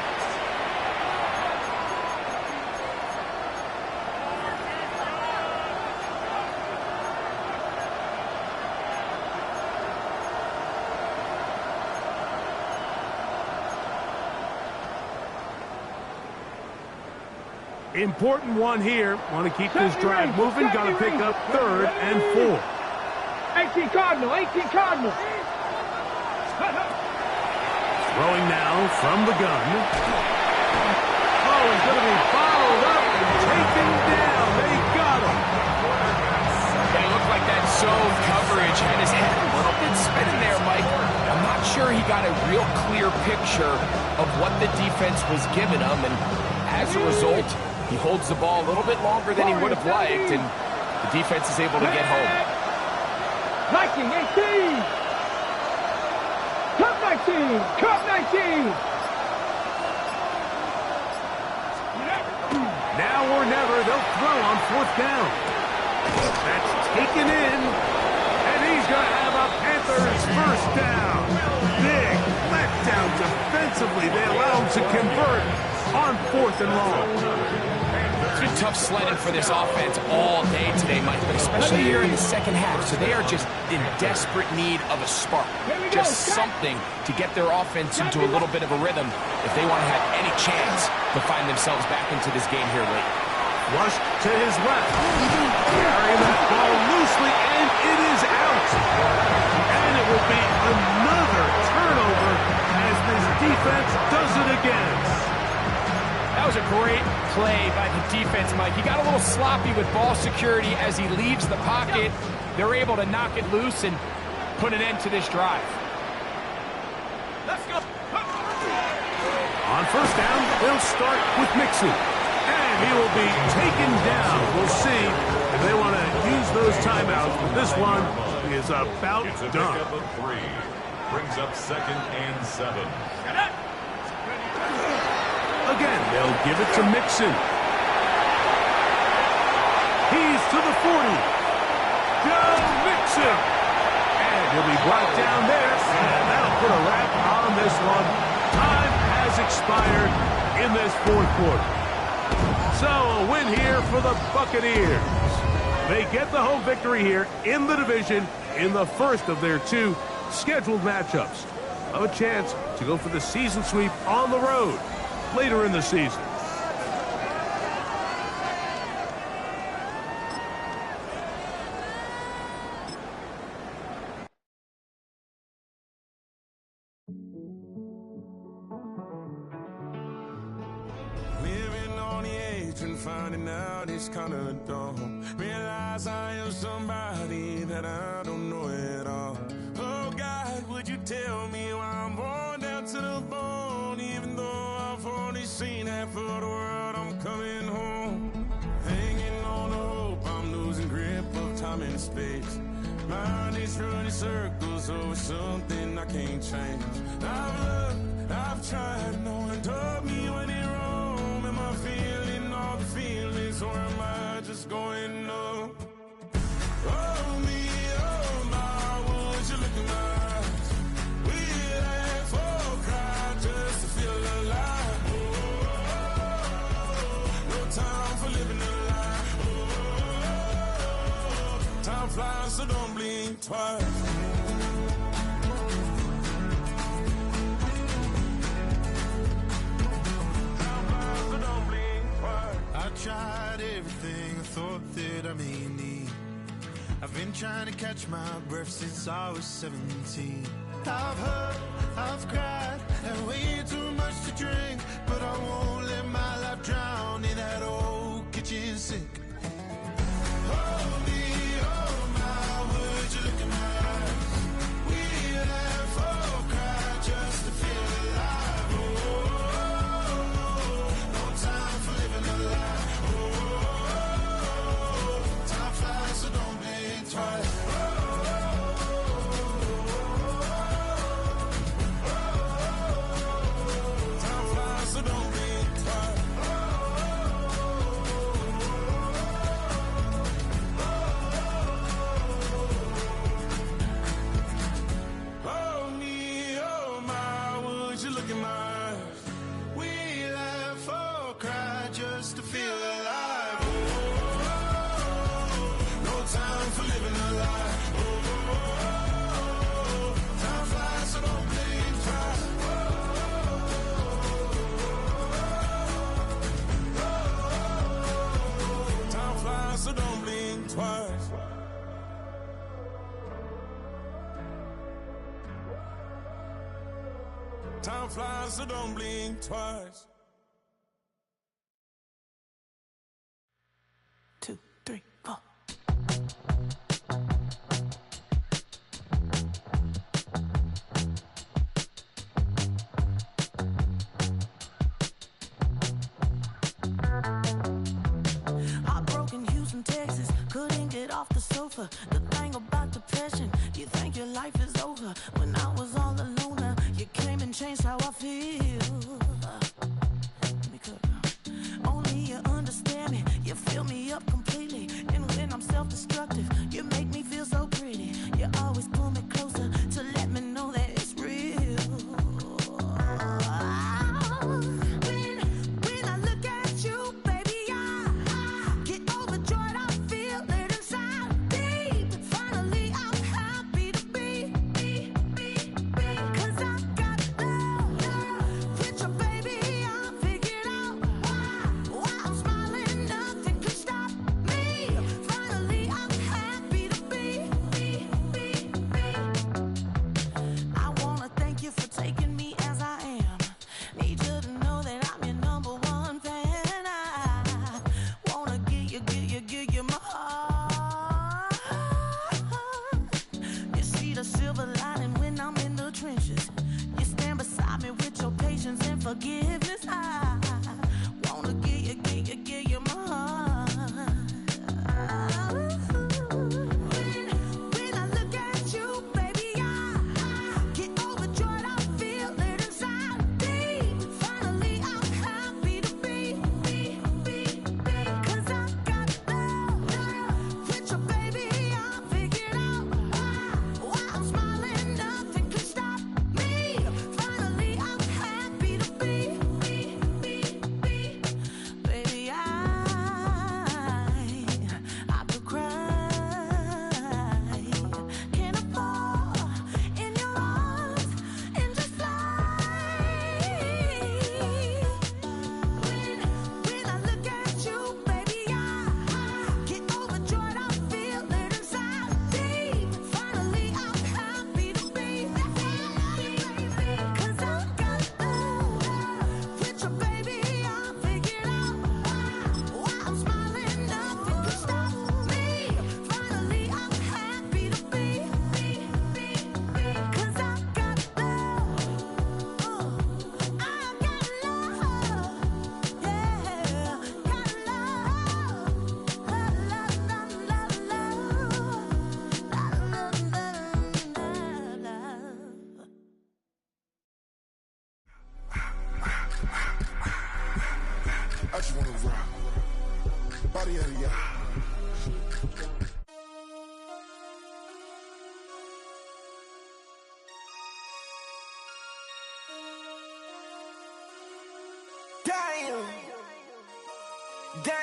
Important one here. Want to keep this drive moving. Got to pick up 3rd and 4. 18 Cardinal, 18 Cardinal. Throwing now from the gun. Oh, he's going to be followed up and taken down. They got him. It looked like that zone coverage had his head a little bit spinning there, Mike. I'm not sure he got a real clear picture of what the defense was giving him, and as a result, he holds the ball a little bit longer than he would have liked, and the defense is able to get home. 19, 18. Cup 19. Cup 19. Now or never, they'll throw on 4th down. That's taken in, and he's going to have a Panthers first down. Big letdown defensively. They allow him to convert on 4th and long. It's been tough sledding for this offense all day today, Mike, but especially here in the second half. So they are just in desperate need of a spark, just something to get their offense into a little bit of a rhythm if they want to have any chance to find themselves back into this game here late. Rushed to his left. Carrying that ball loosely, and it is out. And it will be another turnover as this defense does it again. That was a great play by the defense, Mike. He got a little sloppy with ball security as he leaves the pocket. They're able to knock it loose and put an end to this drive. Let's go. On first down, they'll start with Mixon. And he will be taken down. We'll see if they want to use those timeouts. But this one is about It's a done. pickup of 3. Brings up 2nd and 7. Again, they'll give it to Mixon. He's to the 40. Joe Mixon. And he'll be brought down there. And that'll put a wrap on this one. Time has expired in this fourth quarter. So a win here for the Buccaneers. They get the home victory here in the division in the first of their two scheduled matchups. Have a chance to go for the season sweep on the road later in the season. Living on the edge and finding out it's kind of dumb. Realize I am somebody that I don't know at all. Oh God, would you tell me why I'm worn down to the bone? Even though I've only seen half of the world, I'm coming home. Hanging on the hope, I'm losing grip of time and space. Mind is running circles over something I can't change. I've looked, I've tried, no one told me when it wrong. Am I feeling all the feelings, or am I just going numb? Oh me, oh my, would you look in my eyes? We laugh or cry just to feel alive. Oh, no time for living a lie. Oh, time flies, so don't blink twice. I tried everything I thought that I may need. I've been trying to catch my breath since I was 17. I've hurt, I've cried, had way too much to drink, but I won't let my life drown in that old kitchen sink. Oh me, oh my, would you look in my eyes? We laugh or cry just to feel alive. Oh, no time for living a lie. Time flies, so don't blink twice. Time flies, so don't blink twice. Oh me, oh my, would you look in my eyes? We laugh or cry just to feel alive. No time for living a lie. Time flies, so don't blink twice. Time flies, so don't blink twice. Time flies, so don't blink twice. 2, 3, 4. Heartbroken Houston, Texas, couldn't get off the sofa. The thing about depression, you think your life is over. When I was all alone, you came and changed how I feel. Let me cook. Only you understand me, you fill me up completely. And when I'm self-destructive, you make me feel so pretty. You always pull me closer to let me know that it's real. When I look at you, baby, I get overjoyed. I feel it inside deep. Finally, I'm happy to be. 'Cause I got love with your baby. I figured out why I'm smiling. Nothing can stop me. Finally, I'm happy to be. I wanna thank you for taking me as I am. Need you to know that I'm your number one fan. I wanna give you my heart. You see the silver lining when I'm in the trenches. You stand beside me with your patience and forgiveness. I wanna give you my heart. When I look at you, baby, I get overjoyed. I feel it inside deep. Finally, I'm happy to be. 'Cause I got love Damn.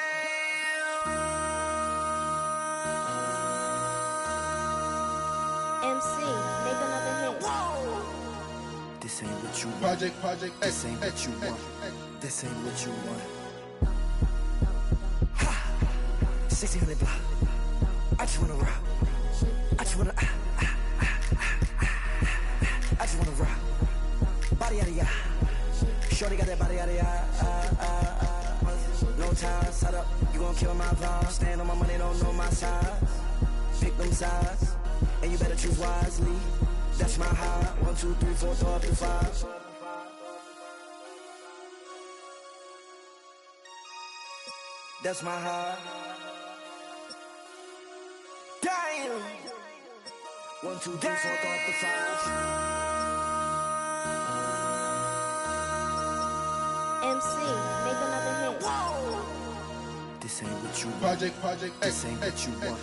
MC, make another hit. This ain't what you want. Project, This ain't what you want. This ain't what you want. 1600 block. I just wanna rock. I just wanna. I just wanna rock. Body out of ya. Shorty got that body out of ya. No time, set up. You gon' kill my vibe. Stand on my money, don't know my size. Pick them sides, and you better choose wisely. That's my high. 1, 2, 3, 4, throw up to 5. That's my high. Damn. 1, 2, 3, 4, throw up to 5. MC, make another hit. This ain't what you want. Project, This ain't what you want.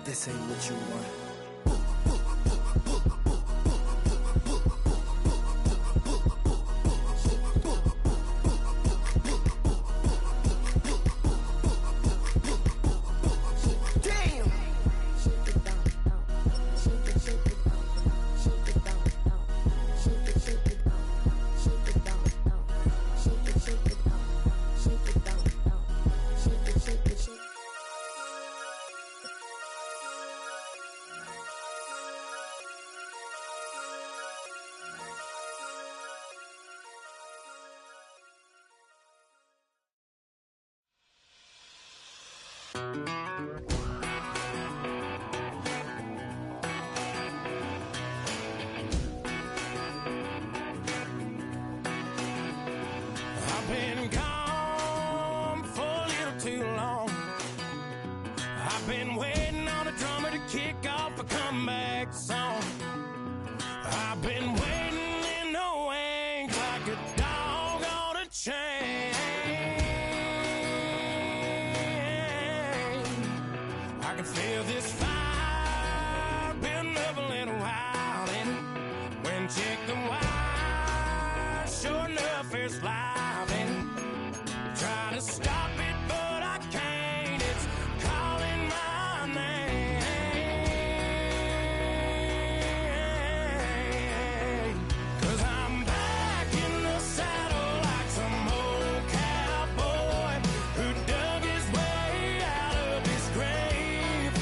This ain't what you want. I've been gone for a little too long. I've been waiting on a drummer to kick off a comeback song. I've been waiting in the wings like a dog on a chain. I can feel this fire building up a little while, and when chicken wire, sure enough, it's live, and trying to stop it, but I can't. It's calling my name. 'Cause I'm back in the saddle like some old cowboy who dug his way out of his grave.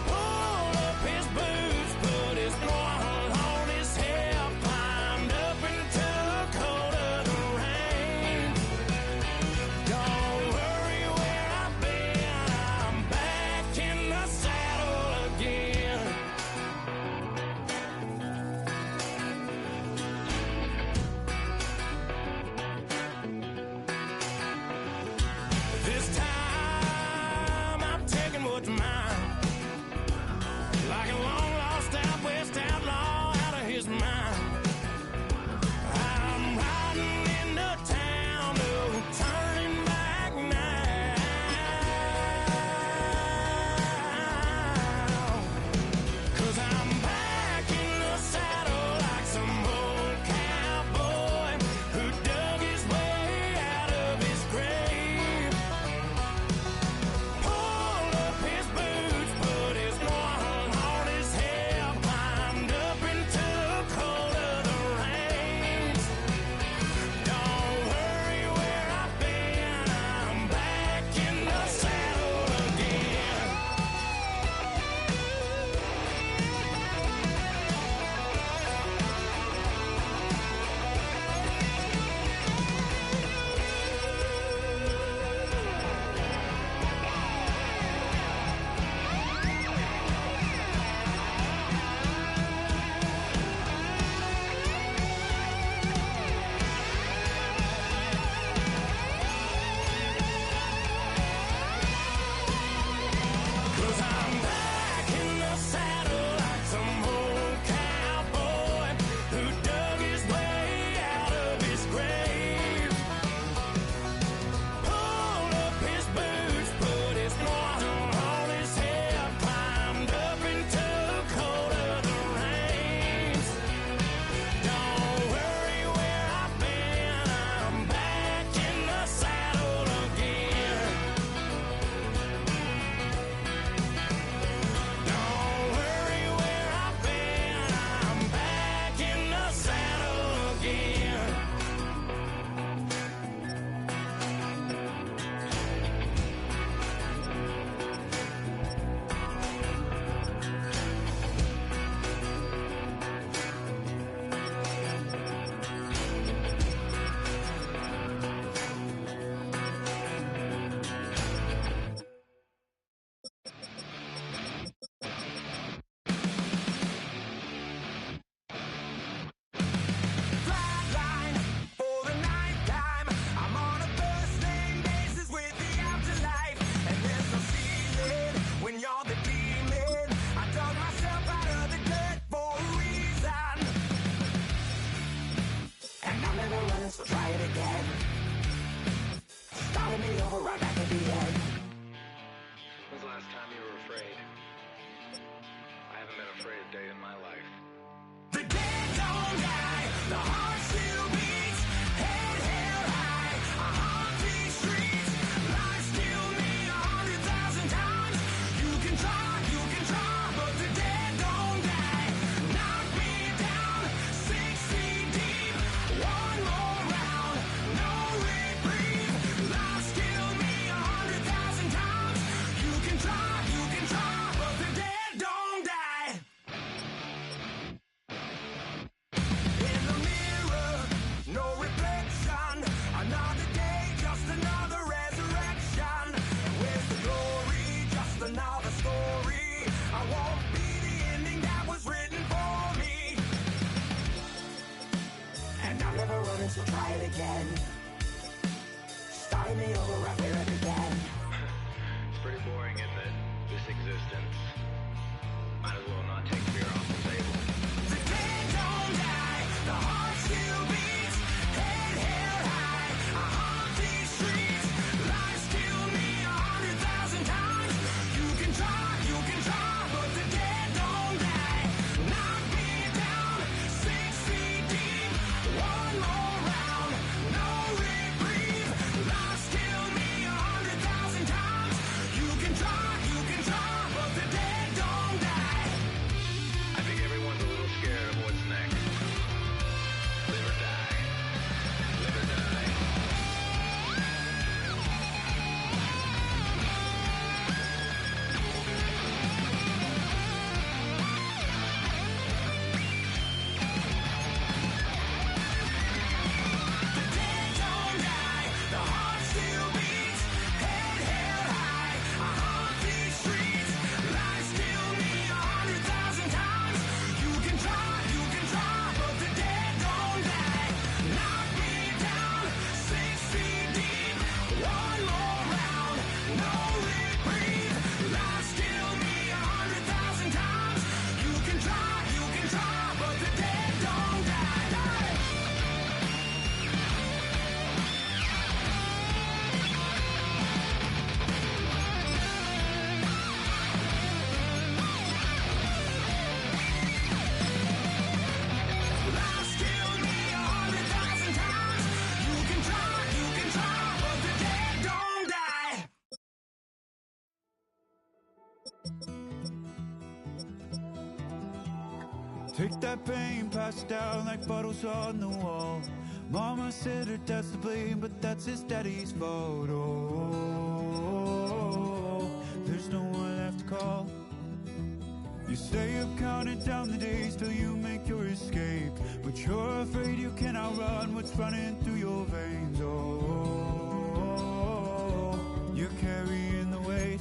Pulled up his boots, put his one on his hip, climbed up and took hold of the reins. running, so try it again. Starting me over right back at the end. When's the last time you were afraid? I haven't been afraid a day in my life. The dead don't die, the heart still beats, head held high, I haunt these streets, lies kill me 100,000 times. You can try, but the dead don't die. Knock me down 6 feet deep, one more round, no reprieve. Lies kill me 100,000 times. You can try, but the dead don't die. In the mirror, no reflection. Another day, just another resurrection. Where's the glory? Just another story. I won't be the ending that was written for me. And I'm never running, so try it again. Starting me over right where it began. It's pretty boring, isn't it? This existence. Might as well not take fear off the table. The dead don't die, the heart still beats, head held high, I haunt these streets, lies kill me 100,000 times. You can try, but the dead don't die. Knock me down 6 feet deep, one more round, no reprieve. Lies kill me 100,000 times. You can try, but the dead don't die. I think everyone's a little scared of what's next. Live or die. Live or die. The dead don't die, the heart still beats, head held high, I haunt these streets, lies kill me 100,000 times. You can try, but the dead don't die. Knock me down 6 feet deep, one more round, no reprieve. Lies kill me 100,000 times. You can try, but the dead don't die. Lies kill me 100,000 times. You can try, but the dead don't die. Take that pain, pass it down like bottles on the wall. Mama said her dad's to blame, but that's his daddy's fault. Oh, there's no one left to call. You stay up counting down the days till you make your escape, but you're afraid you can outrun what's running through your veins. Oh, you're carrying the weight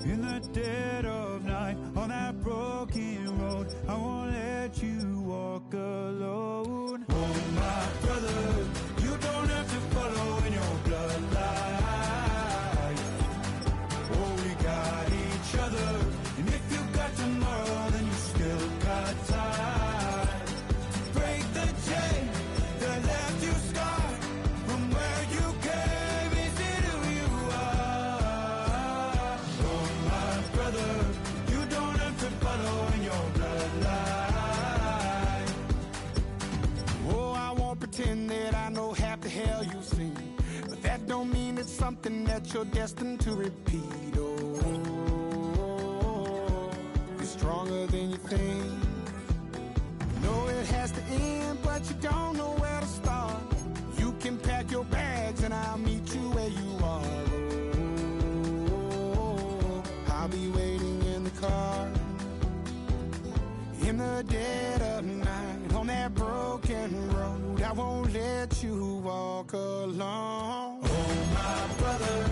in the dead of night on that broken road. I won't let you walk alone. Oh, my brother, you don't have to follow in your bloodline. Oh, we got each other, and if you got tomorrow, then you still got time. Break the chain that left you scarred from where you came. Is it who you are? Oh, my brother, you don't have to follow in your bloodline. Oh, I won't pretend that I know half the hell you've seen, but that don't mean it's something that you're destined to repeat. Oh, you're stronger than you think. Know it has to end, but you don't know where to start. You can pack your bags and I'll meet you where you are. Oh, I'll be waiting in the car in the dead of night on that broken road. I won't let you walk alone. Oh, my brother,